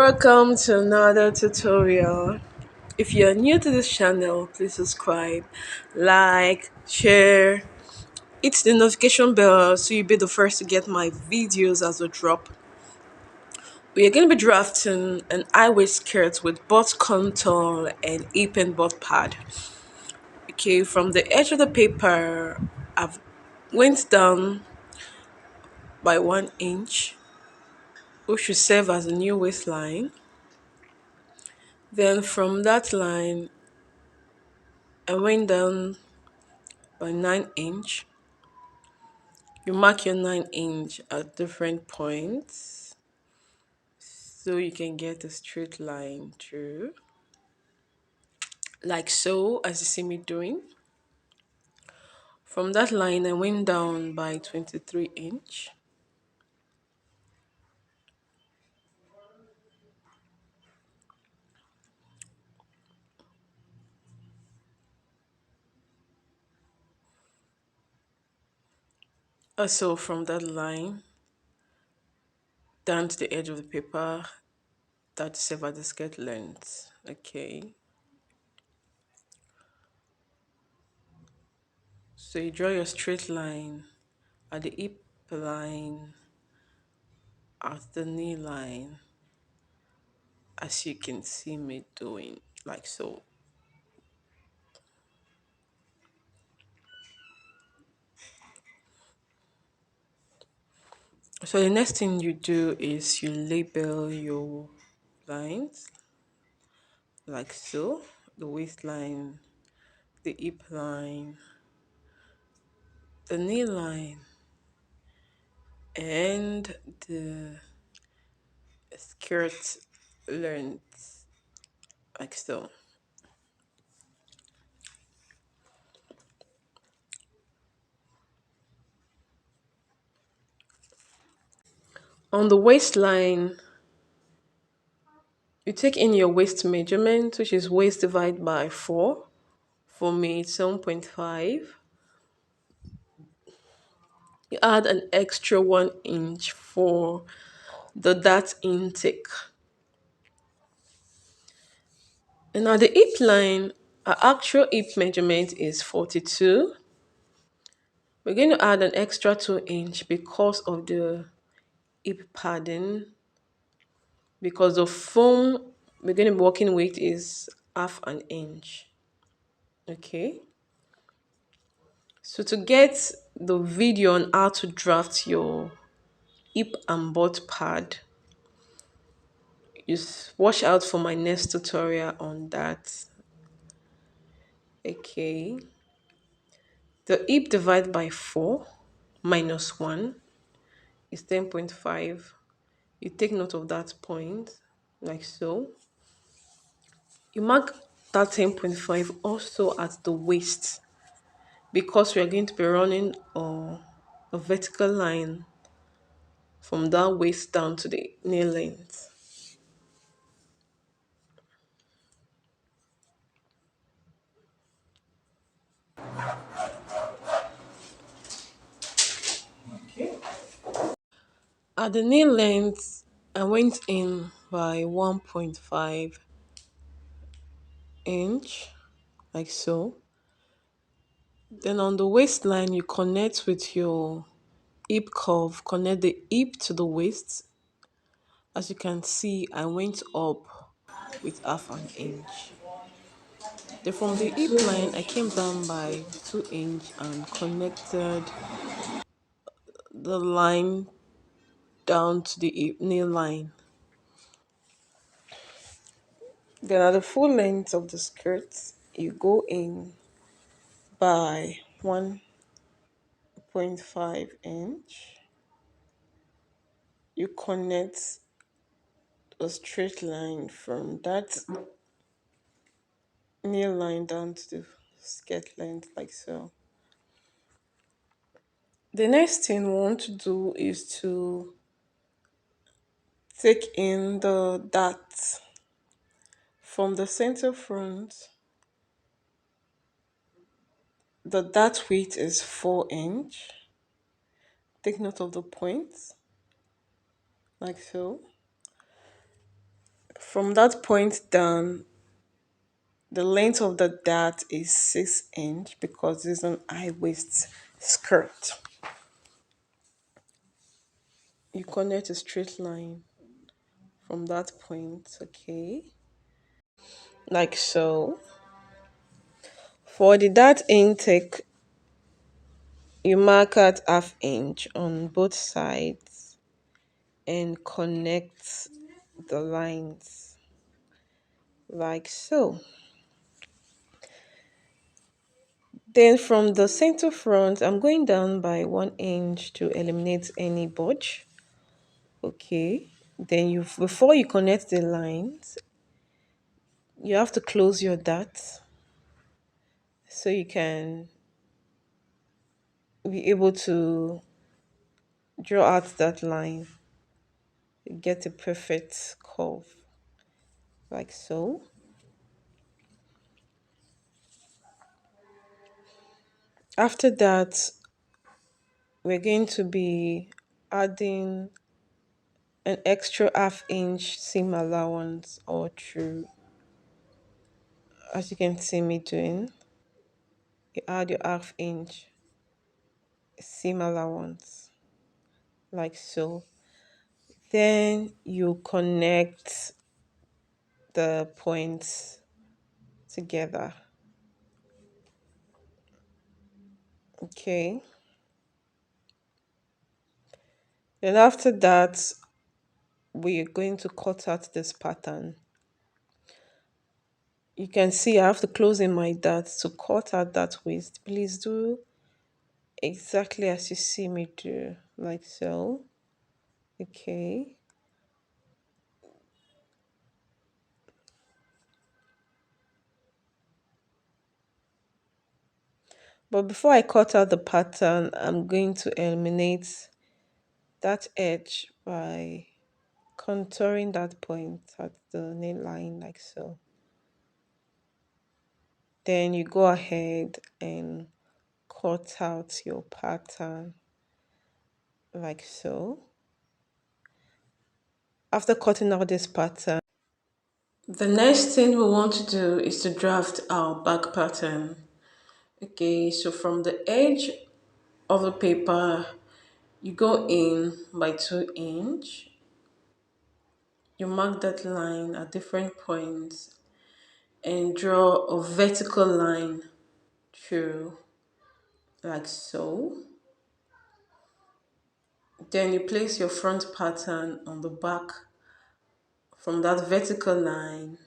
welcome to another tutorial. If you're new to this channel, please subscribe, like, share, hit the notification bell so you'll be the first to get my videos as they drop. We are going to be drafting an eyewear skirt with butt contour and pen butt pad. Okay, from the edge of the paper, I've went down by 1 inch, which should serve as a new waistline. Then from that line, I went down by 9 inch. You mark your 9 inch at different points so you can get a straight line through, like so, as you see me doing. From that line, I went down by 23 inch. Also, from that line down to the edge of the paper, that's serve as the skirt length. Okay, so you draw your straight line at the hip line, at the knee line, as you can see me doing, like so. So the next thing you do is you label your lines, like so: the waistline, the hip line, the knee line, and the skirt length, like so. On the waistline, you take in your waist measurement, which is waist divided by 4. For me, it's 7.5. You add an extra 1 inch for the dart intake. And now the hip line, our actual hip measurement is 42. We're going to add an extra 2 inch because of the hip padding, because the foam we're going to be working with is half an inch. Okay. So to get the video on how to draft your hip and butt pad, just watch out for my next tutorial on that. Okay. The hip divided by 4 minus 1 is 10.5. You take note of that point, like so. You mark that 10.5 also at the waist, because we are going to be running a vertical line from that waist down to the knee length. At the knee length, I went in by 1.5 inch, like so. Then on the waistline, you connect with your hip curve, connect the hip to the waist. As you can see, I went up with half an inch. Then from the hip line, I came down by 2 inch and connected the line down to the hip knee line. Then at the full length of the skirt, you go in by 1.5 inch. You connect a straight line from that knee line down to the skirt length, like so. The next thing we want to do is to take in the dart from the center front. The dart width is 4 inch. Take note of the points, like so. From that point down, the length of the dart is 6 inch because it's an high waist skirt. You connect a straight line from that point, okay? Like so. For the dart intake, you mark out half inch on both sides and connect the lines like so. Then from the center front, I'm going down by 1 inch to eliminate any budge. Okay. Then you before you connect the lines, you have to close your dart so you can be able to draw out that line, get a perfect curve like so. After that, we're going to be adding an extra half inch seam allowance or true, as you can see me doing. You add your half inch seam allowance like so. Then you connect the points together. Okay. Then after that, we are going to cut out this pattern. You can see I have to close in my dart to cut out that waist. Please do exactly as you see me do, like so. Okay. But before I cut out the pattern, I'm going to eliminate that edge by contouring that point at the nail line like so. Then you go ahead and cut out your pattern like so. After cutting out this pattern, the next thing we want to do is to draft our back pattern. Okay, so from the edge of the paper, you go in by 2 inch. You mark that line at different points and draw a vertical line through like so. Then you place your front pattern on the back from that vertical line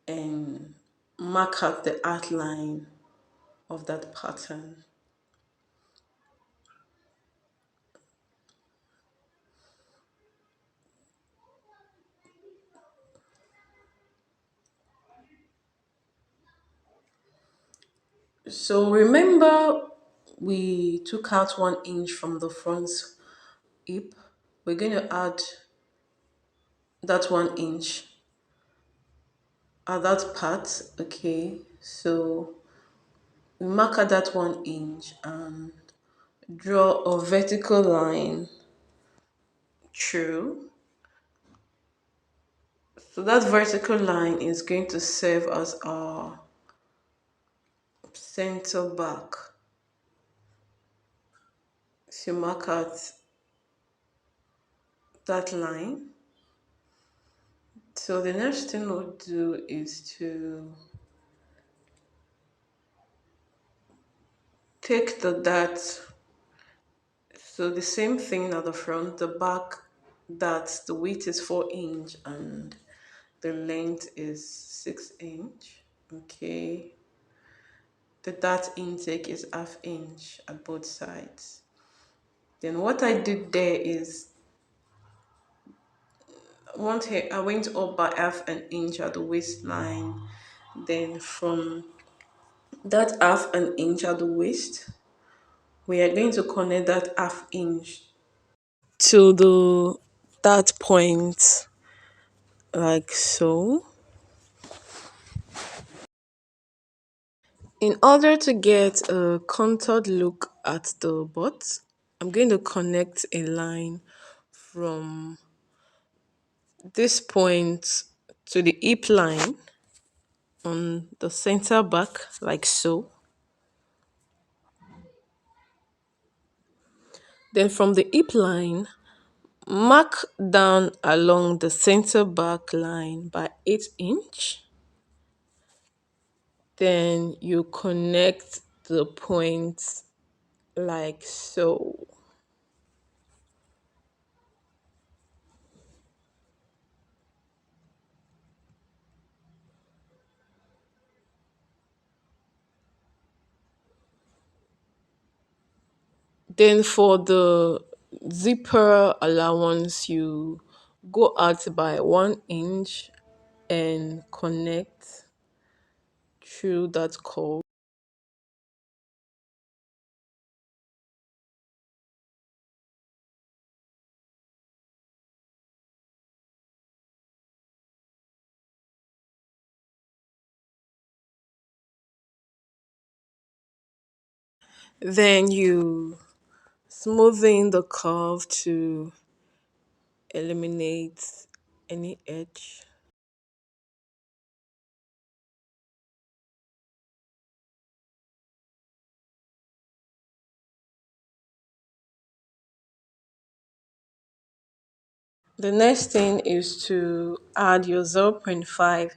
and mark out the outline of that pattern. So remember we took out 1 inch from the front hip. We're going to add that 1 inch at that part. Okay, so we mark out that 1 inch and draw a vertical line through. So that vertical line is going to serve as our center back. So mark out that line. So the next thing we'll do is to take the dart. So the same thing at the front, the back dart, the width is 4 inch and the length is 6 inch. Okay. The dart intake is half inch at both sides. Then what I did there is I went up by half an inch at the waistline. Then from that half an inch at the waist, we are going to connect that half inch to the that point like so. In order to get a contoured look at the butt, I'm going to connect a line from this point to the hip line on the center back like so. Then from the hip line, mark down along the center back line by 8 inch. Then you connect the points like so. Then for the zipper allowance, you go out by 1 inch and connect through that curve. Then you smoothing the curve to eliminate any edge. The next thing is to add your zero point 0.5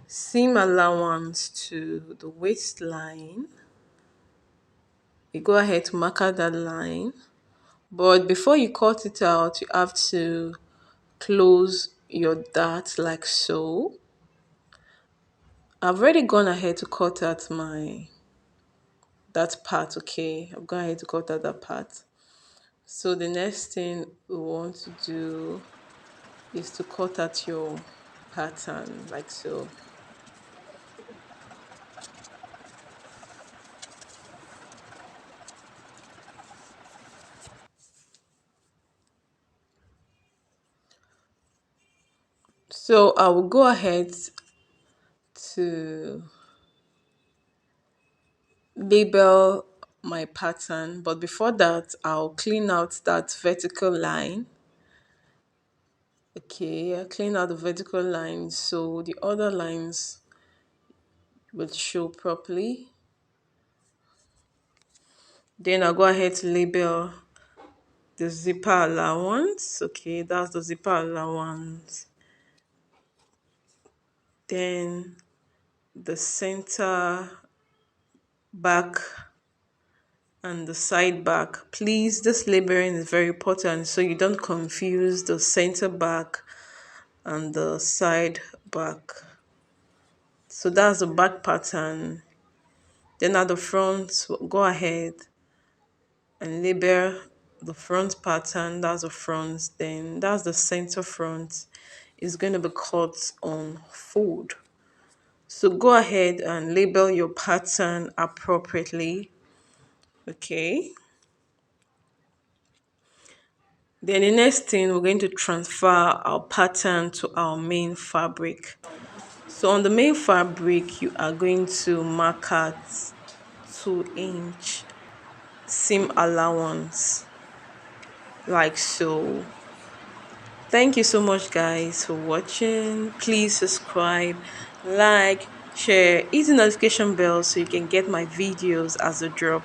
seam allowance to the waistline. You go ahead to mark out that line. But before you cut it out, you have to close your dart like so. I've already gone ahead to cut out my that part, okay? I've gone ahead to cut out that part. So the next thing we want to do is to cut out your pattern like so. So I will go ahead to label my pattern, but before that I'll clean out that vertical line. Okay, I clean out the vertical line so the other lines will show properly. Then I'll go ahead to label the zipper allowance. Okay, that's the zipper allowance. Then the center back and the side back. Please, this labeling is very important so you don't confuse the center back and the side back. So that's the back pattern. Then at the front, go ahead and label the front pattern. That's the front. Then that's the center front. Is going to be cut on fold. So go ahead and label your pattern appropriately. Okay. Then the next thing, we're going to transfer our pattern to our main fabric. So on the main fabric, you are going to mark out 2 inch seam allowance like so. Thank you so much guys for watching. Please subscribe, like, share, hit the notification bell so you can get my videos as they drop.